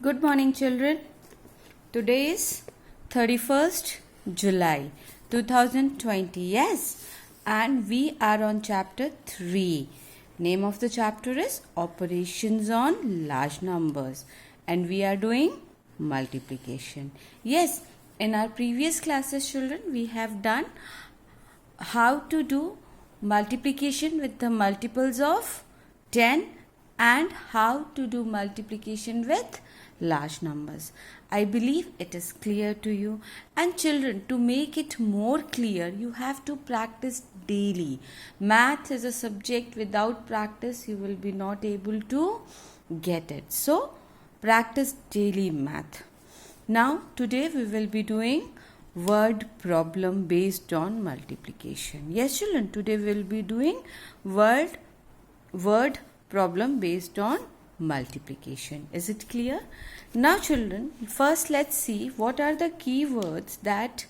Good morning, children. Today is 31st July 2020. Yes, and we are on chapter 3. Name of the chapter is Operations on Large Numbers, and we are doing multiplication. Yes, in our previous classes, children, we have done how to do multiplication with the multiples of 10 and how to do multiplication with large numbers. I believe it is clear to you. And children, to make it more clear, you have to practice daily. Math is a subject without practice you will be not able to get it. So, practice daily math. Now, today we will be doing word problem based on multiplication. Yes, children, today we will be doing word problem based on multiplication. Is it clear? Now, children, first let's see what are the keywords that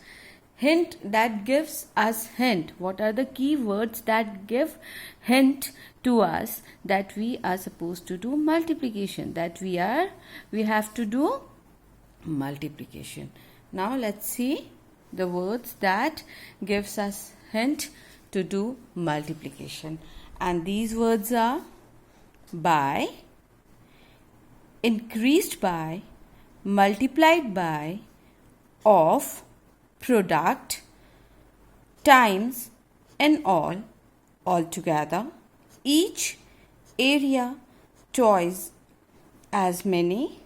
gives us hint. What are the keywords that give hint to us that we are supposed to do multiplication, that we have to do multiplication. Now let's see the words that gives us hint to do multiplication, and these words are by, increased by, multiplied by, of, product, times, and all, altogether, each, area, twice, as many,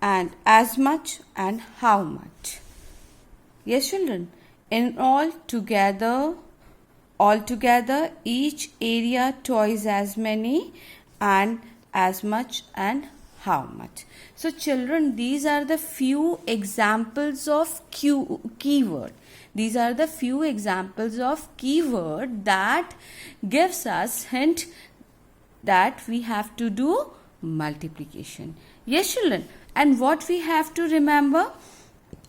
and as much, and how much. Yes, children, in all, altogether, each, area, twice as many, and as much, and how much. So, children, these are the few examples of keyword. These are the few examples of keyword that gives us hint that we have to do multiplication. Yes, children. And what we have to remember?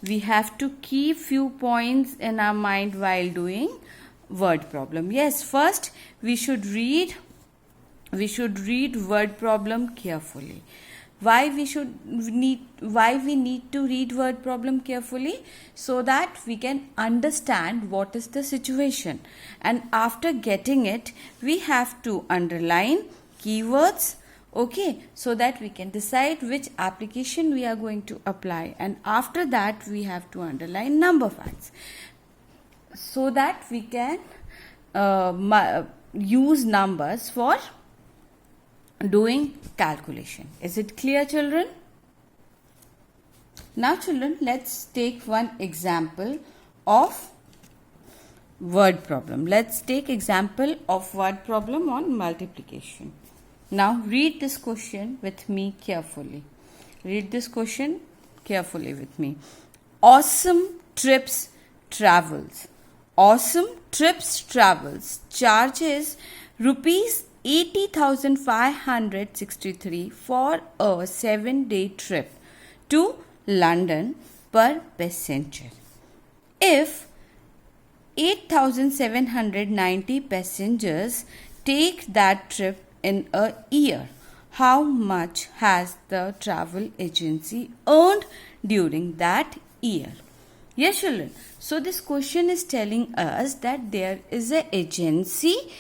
We have to keep few points in our mind while doing word problem. Yes, first we should read word problem carefully. Why we need to read word problem carefully? So that we can understand what is the situation, and after getting it we have to underline keywords, okay, so that we can decide which application we are going to apply, and after that we have to underline number facts so that we can use numbers for doing calculation. Is it clear, children? Now, children, let's take one example of word problem. Let's take example of word problem on multiplication. Now, read this question with me carefully. Read this question carefully with me. Awesome trips travels. Awesome trips travels charges rupees 80,563 for a 7-day trip to London per passenger. If 8,790 passengers take that trip in a year, how much has the travel agency earned during that year? Yes, children. So this question is telling us that there is an agency.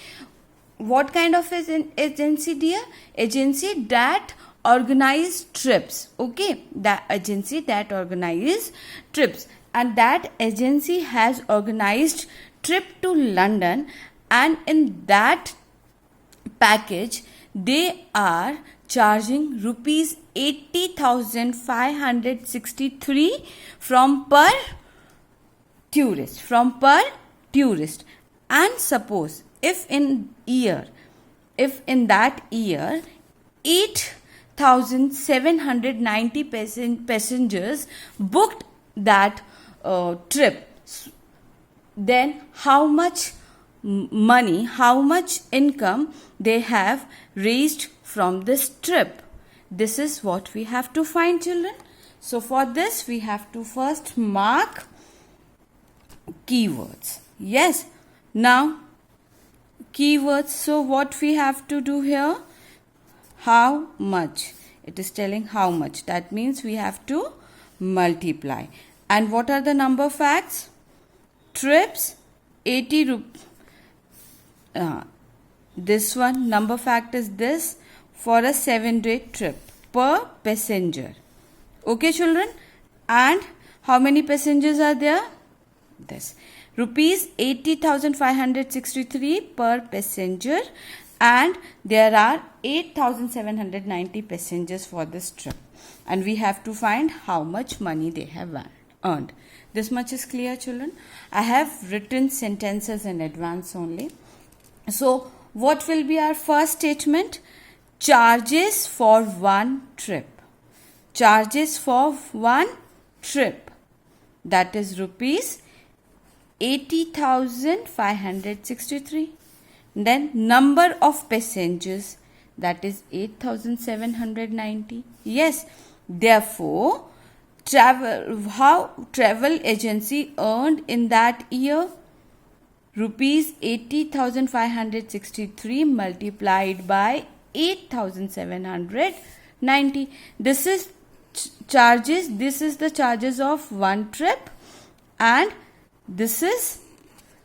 What kind of agency, dear? Agency that organize trips. Okay, the agency that organize trips, and that agency has organized trip to London, and in that package they are charging rupees 80,563 from per tourist. And suppose if in that year 8,790 passengers booked that trip, then how much money, how much income they have raised from this trip? This is what we have to find, children. So for this we have to first mark keywords. Yes, now keywords. So what we have to do here? How much? It is telling how much. That means we have to multiply. And what are the number facts? Trips, 80 rupees. This one, number fact is this, for a 7-day trip per passenger. Okay, children? And how many passengers are there? This. Rupees 80,563 per passenger, and there are 8,790 passengers for this trip. And we have to find how much money they have earned. This much is clear, children? I have written sentences in advance only. So, what will be our first statement? Charges for one trip. Charges for one trip. That is rupees 80,563. Then number of passengers, that is 8,790. Yes, therefore, travel agency earned in that year rupees 80,563 multiplied by 8,790. This is charges. This is the charges of one trip, and this is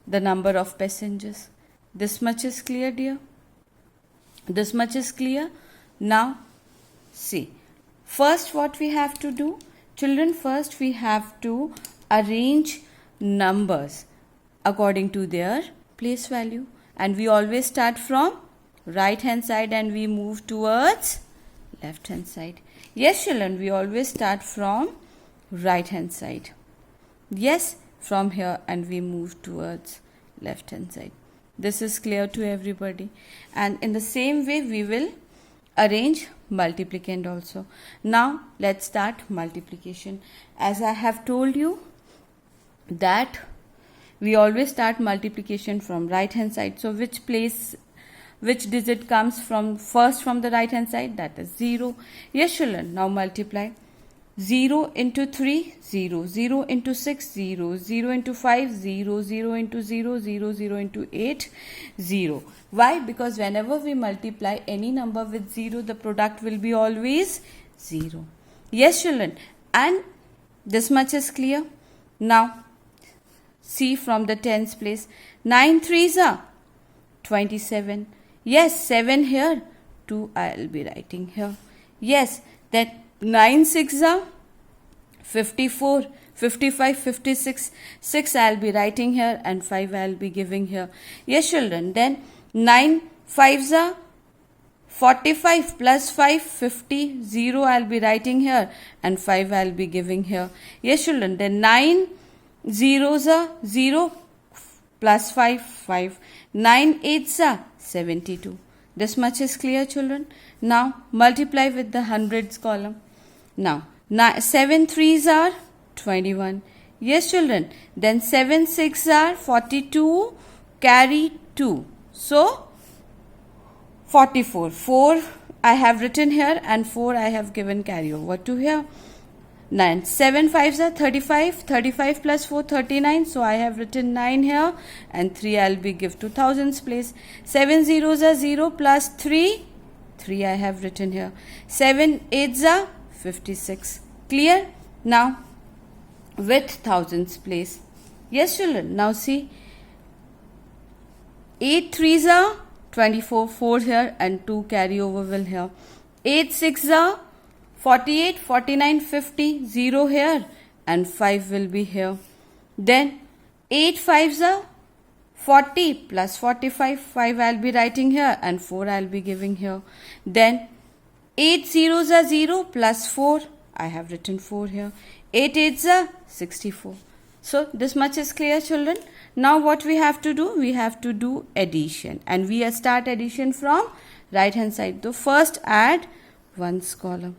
the number of passengers. This much is clear, dear? This much is clear? Now, see. First, what we have to do? Children, first we have to arrange numbers according to their place value. And we always start from right hand side and we move towards left hand side. Yes, children, we always start from right hand side. Yes, from here and we move towards left hand side. This is clear to everybody. And in the same way we will arrange multiplicand also. Now let's start multiplication. As I have told you that we always start multiplication from right hand side. So which digit comes first from the right hand side? That is 0. Yes, children, now multiply. 0 into 3, 0. 0 into 6, 0. 0 into 5, 0. 0 into 0, 0. 0 into 8, 0. Why? Because whenever we multiply any number with 0, the product will be always 0. Yes, children. And this much is clear. Now, see from the tens place. 9 threes are 27. Yes, 7 here. 2 I will be writing here. Yes, that 9 6 are 54, 55, 56. 6 I will be writing here and 5 I will be giving here. Yes, children. Then 9 5s are 45 plus 5, 50. 0 I will be writing here and 5 I will be giving here. Yes, children. Then 9 zeros are 0 plus 5, 5. 9 8s are 72. This much is clear, children. Now multiply with the hundreds column. Now 7 3s are 21. Yes, children. Then 7 6 are 42. Carry 2. So 44. 4 I have written here and 4 I have given carry over to here. 9. 7 5s are 35. 35 plus 4, 39. So I have written 9 here and 3 I will be give to thousands place. 7 zeros are 0 plus 3. 3 I have written here. 7 8s are 56. Clear? Now with thousands place. Yes, children. Now see. 8 3s are 24. 4 here and 2 carry over will here. 8 6s are 48, 49, 50, 0 here and 5 will be here. Then 8 5s are 40 plus 45, 5 I will be writing here and 4 I will be giving here. Then 8 zeros are 0 plus 4, I have written 4 here. 8 8s are 64. So this much is clear, children. Now what we have to do? We have to do addition, and we start addition from right hand side. So first add ones column.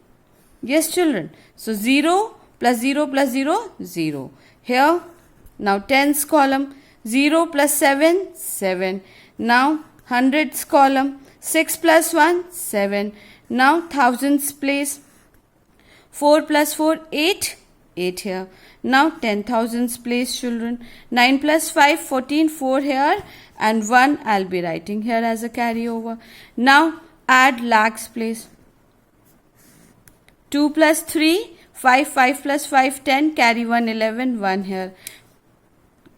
Yes, children. So 0 plus 0 plus 0, 0. Here, now tens column. 0 plus 7, 7. Now hundreds column. 6 plus 1, 7. Now thousands place. 4 plus 4, 8. 8 here. Now 10,000s place, children. 9 plus 5, 14. 4 here. And 1 I'll be writing here as a carryover. Now add lakhs place. 2 plus 3, 5, 5 plus 5, 10, carry 1, 11, 1 here.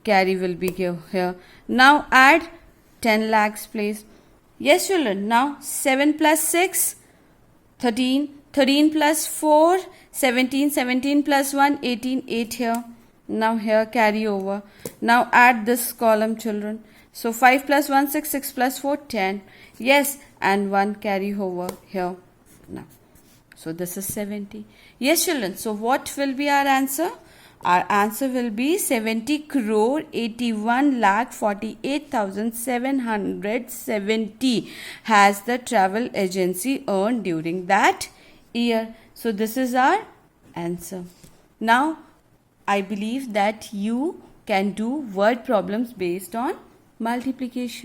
Carry will be here. Now add 10 lakhs please. Yes children, now 7 plus 6, 13, 13 plus 4, 17, 17 plus 1, 18, 8 here. Now here carry over. Now add this column children. So 5 plus 1, 6, 6 plus 4, 10. Yes, and 1 carry over here. Now, so this is 70. Yes children, so what will be our answer? Our answer will be 70 crore 81 lakh 48,770 has the travel agency earned during that year. So this is our answer. Now I believe that you can do word problems based on multiplication.